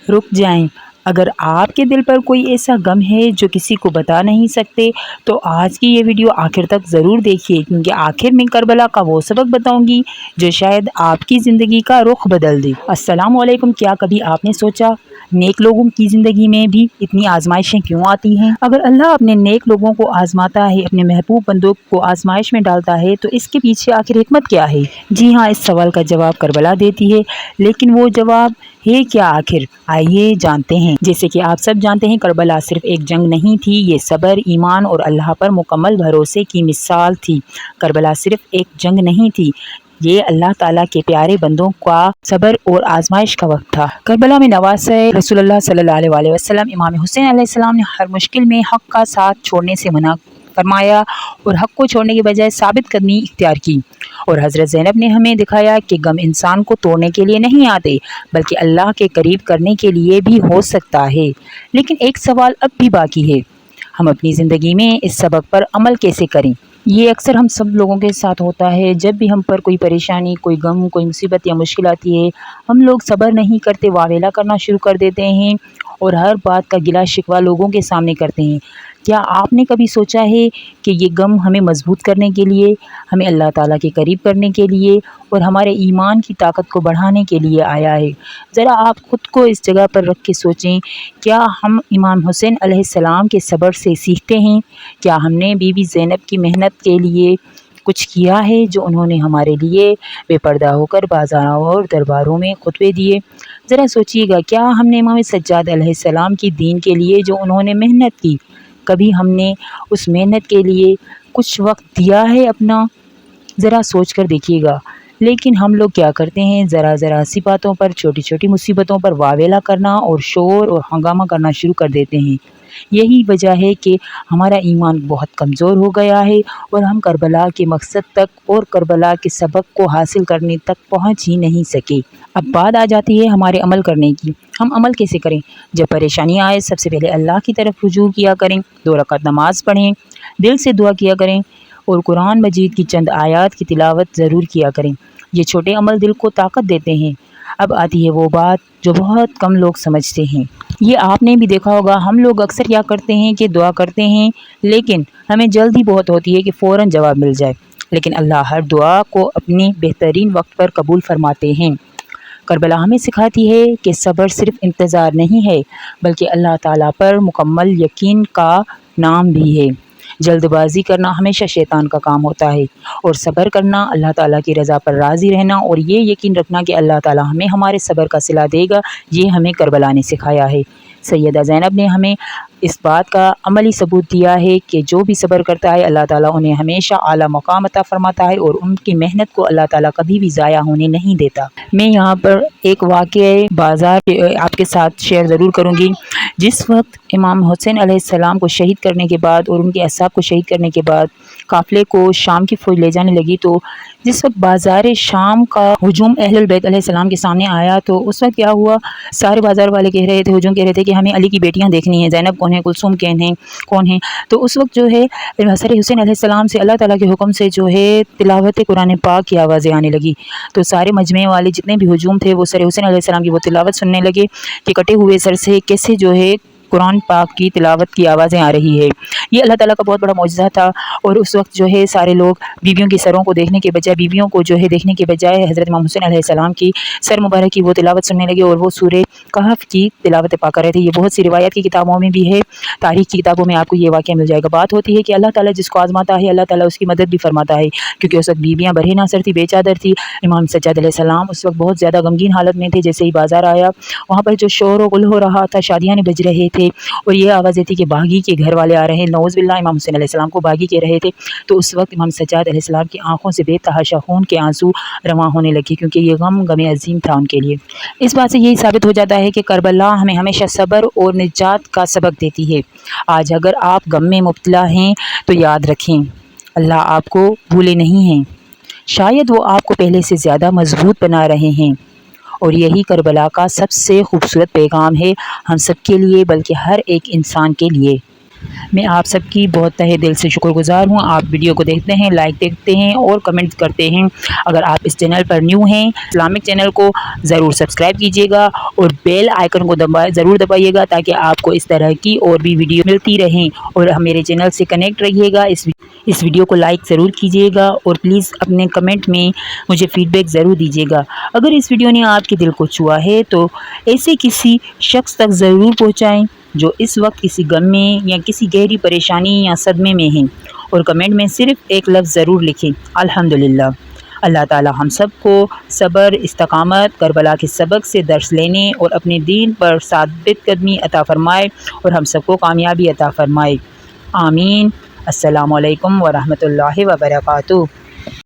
رک جائیں۔ اگر آپ کے دل پر کوئی ایسا غم ہے جو کسی کو بتا نہیں سکتے تو آج کی یہ ویڈیو آخر تک ضرور دیکھیے، کیونکہ آخر میں کربلا کا وہ سبق بتاؤں گی جو شاید آپ کی زندگی کا رخ بدل دے۔ السلام علیکم۔ کیا کبھی آپ نے سوچا نیک لوگوں کی زندگی میں بھی اتنی آزمائشیں کیوں آتی ہیں؟ اگر اللہ اپنے نیک لوگوں کو آزماتا ہے، اپنے محبوب بندوں کو آزمائش میں ڈالتا ہے تو اس کے پیچھے آخر حکمت کیا ہے؟ جی ہاں، اس سوال کا جواب کربلا دیتی ہے، لیکن وہ جواب ہے کیا آخر؟ آئیے جانتے ہیں۔ جیسے کہ آپ سب جانتے ہیں، کربلا صرف ایک جنگ نہیں تھی، یہ صبر، ایمان اور اللہ پر مکمل بھروسے کی مثال تھی۔ کربلا صرف ایک جنگ نہیں تھی، یہ اللہ تعالیٰ کے پیارے بندوں کا صبر اور آزمائش کا وقت تھا۔ کربلا میں نواسۂ رسول اللہ صلی اللہ علیہ وسلم امام حسین علیہ السلام نے ہر مشکل میں حق کا ساتھ چھوڑنے سے منع فرمایا اور حق کو چھوڑنے کے بجائے ثابت قدمی اختیار کی۔ اور حضرت زینب نے ہمیں دکھایا کہ غم انسان کو توڑنے کے لیے نہیں آتے، بلکہ اللہ کے قریب کرنے کے لیے بھی ہو سکتا ہے۔ لیکن ایک سوال اب بھی باقی ہے، ہم اپنی زندگی میں اس سبق پر عمل کیسے کریں؟ یہ اکثر ہم سب لوگوں کے ساتھ ہوتا ہے۔ جب بھی ہم پر کوئی پریشانی، کوئی غم، کوئی مصیبت یا مشکل آتی ہے، ہم لوگ صبر نہیں کرتے، واویلا کرنا شروع کر دیتے ہیں اور ہر بات کا گلا شکوہ لوگوں کے سامنے کرتے ہیں۔ کیا آپ نے کبھی سوچا ہے کہ یہ غم ہمیں مضبوط کرنے کے لیے، ہمیں اللہ تعالیٰ کے قریب کرنے کے لیے اور ہمارے ایمان کی طاقت کو بڑھانے کے لیے آیا ہے؟ ذرا آپ خود کو اس جگہ پر رکھ کے سوچیں، کیا ہم امام حسین علیہ السلام کے صبر سے سیکھتے ہیں؟ کیا ہم نے بی بی زینب کی محنت کے لیے کچھ کیا ہے جو انہوں نے ہمارے لیے بے پردہ ہو کر بازاروں اور درباروں میں خطبے دیے؟ ذرا سوچیے گا، کیا ہم نے امام سجاد علیہ السلام کی دین کے لیے جو انہوں نے محنت کی، کبھی ہم نے اس محنت کے لیے کچھ وقت دیا ہے اپنا؟ ذرا سوچ کر دیکھیے گا۔ لیکن ہم لوگ کیا کرتے ہیں، ذرا سی باتوں پر، چھوٹی چھوٹی مصیبتوں پر واویلا کرنا اور شور اور ہنگامہ کرنا شروع کر دیتے ہیں۔ یہی وجہ ہے کہ ہمارا ایمان بہت کمزور ہو گیا ہے اور ہم کربلا کے مقصد تک اور کربلا کے سبق کو حاصل کرنے تک پہنچ ہی نہیں سکے۔ اب بات آ جاتی ہے ہمارے عمل کرنے کی۔ ہم عمل کیسے کریں؟ جب پریشانی آئے، سب سے پہلے اللہ کی طرف رجوع کیا کریں، 2 رکعت نماز پڑھیں، دل سے دعا کیا کریں اور قرآن مجید کی چند آیات کی تلاوت ضرور کیا کریں۔ یہ چھوٹے عمل دل کو طاقت دیتے ہیں۔ اب آتی ہے وہ بات جو بہت کم لوگ سمجھتے ہیں۔ یہ آپ نے بھی دیکھا ہوگا، ہم لوگ اکثر کیا کرتے ہیں کہ دعا کرتے ہیں، لیکن ہمیں جلدی بہت ہوتی ہے کہ فوراً جواب مل جائے، لیکن اللہ ہر دعا کو اپنی بہترین وقت پر قبول فرماتے ہیں۔ کربلا ہمیں سکھاتی ہے کہ صبر صرف انتظار نہیں ہے، بلکہ اللہ تعالیٰ پر مکمل یقین کا نام بھی ہے۔ جلد بازی کرنا ہمیشہ شیطان کا کام ہوتا ہے، اور صبر کرنا، اللہ تعالیٰ کی رضا پر راضی رہنا اور یہ یقین رکھنا کہ اللہ تعالیٰ ہمیں ہمارے صبر کا صلہ دے گا، یہ ہمیں کربلا نے سکھایا ہے۔ سیدہ زینب نے ہمیں اس بات کا عملی ثبوت دیا ہے کہ جو بھی صبر کرتا ہے، اللہ تعالیٰ انہیں ہمیشہ اعلیٰ مقام عطا فرماتا ہے اور ان کی محنت کو اللہ تعالیٰ کبھی بھی ضائع ہونے نہیں دیتا۔ میں یہاں پر ایک واقعہ بازار آپ کے ساتھ شیئر ضرور کروں گی۔ جس وقت امام حسین علیہ السلام کو شہید کرنے کے بعد اور ان کے اصحاب کو شہید کرنے کے بعد قافلے کو شام کی فوج لے جانے لگی، تو جس وقت بازار شام کا ہجوم اہل البیت علیہ السلام کے سامنے آیا، تو اس وقت کیا ہوا، سارے بازار والے کہہ رہے تھے، ہجوم کہہ رہے تھے کہ ہمیں علی کی بیٹیاں دیکھنی ہیں، زینب کون ہے، کلثوم کون ہیں۔ تو اس وقت جو ہے سر حسین علیہ السلام سے اللہ تعالیٰ کے حکم سے جو ہے تلاوت قرآن پاک کی آوازیں آنے لگی، تو سارے مجمع والے جتنے بھی ہجوم تھے وہ سر حسین علیہ السلام کی وہ تلاوت سننے لگے کہ کٹے ہوئے سر سے کیسے جو ہے قرآن پاک کی تلاوت کی آوازیں آ رہی ہے۔ یہ اللہ تعالیٰ کا بہت بڑا معجزہ تھا، اور اس وقت جو ہے سارے لوگ بیویوں کی سروں کو دیکھنے کے بجائے، بیویوں کو جو ہے دیکھنے کے بجائے حضرت امام حسین علیہ السلام کی سر مبارک کی وہ تلاوت سننے لگے، اور وہ سورہ کہف کی تلاوت پا کر رہے تھے۔ یہ بہت سی روایت کی کتابوں میں بھی ہے، تاریخ کی کتابوں میں آپ کو یہ واقعہ مل جائے گا۔ بات ہوتی ہے کہ اللہ تعالیٰ جس کو آزماتا ہے، اللہ تعالیٰ اس کی مدد بھی فرماتا ہے، کیونکہ اس وقت بیویاں برہنہ ناصر تھی، بے چادر تھی۔ امام سجاد علیہ السلام اس وقت بہت زیادہ غمگین حالت میں تھے۔ جیسے ہی بازار آیا، وہاں پر جو شور و غل ہو رہا تھا، شادیاں بج رہے تھے، اور یہ آوازیں تھی کہ باغی کے گھر والے آ رہے ہیں، نعوذ باللہ امام حسین علیہ السلام کو باغی کہہ رہے تھے۔ تو اس وقت امام سجاد علیہ السلام کی آنکھوں سے بے تحاشا خون کے آنسو رواں ہونے لگے، کیونکہ یہ غم عظیم تھا ان کے لیے۔ اس بات سے یہی ثابت ہو جاتا ہے کہ کربلا ہمیں ہمیشہ صبر اور نجات کا سبق دیتی ہے۔ آج اگر آپ غم میں مبتلا ہیں تو یاد رکھیں، اللہ آپ کو بھولے نہیں ہیں، شاید وہ آپ کو پہلے سے زیادہ مضبوط بنا رہے ہیں۔ اور یہی کربلا کا سب سے خوبصورت پیغام ہے، ہم سب کے لیے، بلکہ ہر ایک انسان کے لیے۔ میں آپ سب کی بہت تہہ دل سے شکر گزار ہوں۔ آپ ویڈیو کو دیکھتے ہیں، لائک دیکھتے ہیں اور کمنٹ کرتے ہیں۔ اگر آپ اس چینل پر نیو ہیں، اسلامک چینل کو ضرور سبسکرائب کیجیے گا اور بیل آئیکن کو ضرور دبائیے گا تاکہ آپ کو اس طرح کی اور بھی ویڈیو ملتی رہیں، اور میرے چینل سے کنیکٹ رہیے گا۔ اس ویڈیو کو لائک ضرور کیجیے گا اور پلیز اپنے کمنٹ میں مجھے فیڈ بیک ضرور دیجیے گا۔ اگر اس ویڈیو نے آپ کے دل کو چھوا ہے تو ایسے کسی شخص تک ضرور پہنچائیں جو اس وقت کسی غم میں یا کسی گہری پریشانی یا صدمے میں ہیں، اور کمنٹ میں صرف ایک لفظ ضرور لکھیں، الحمدللہ۔ اللہ تعالی ہم سب کو صبر، استقامت، کربلا کے سبق سے درس لینے اور اپنے دین پر ثابت قدمی عطا فرمائے اور ہم سب کو کامیابی عطا فرمائے، آمین۔ السلام علیکم ورحمۃ اللہ وبرکاتہ۔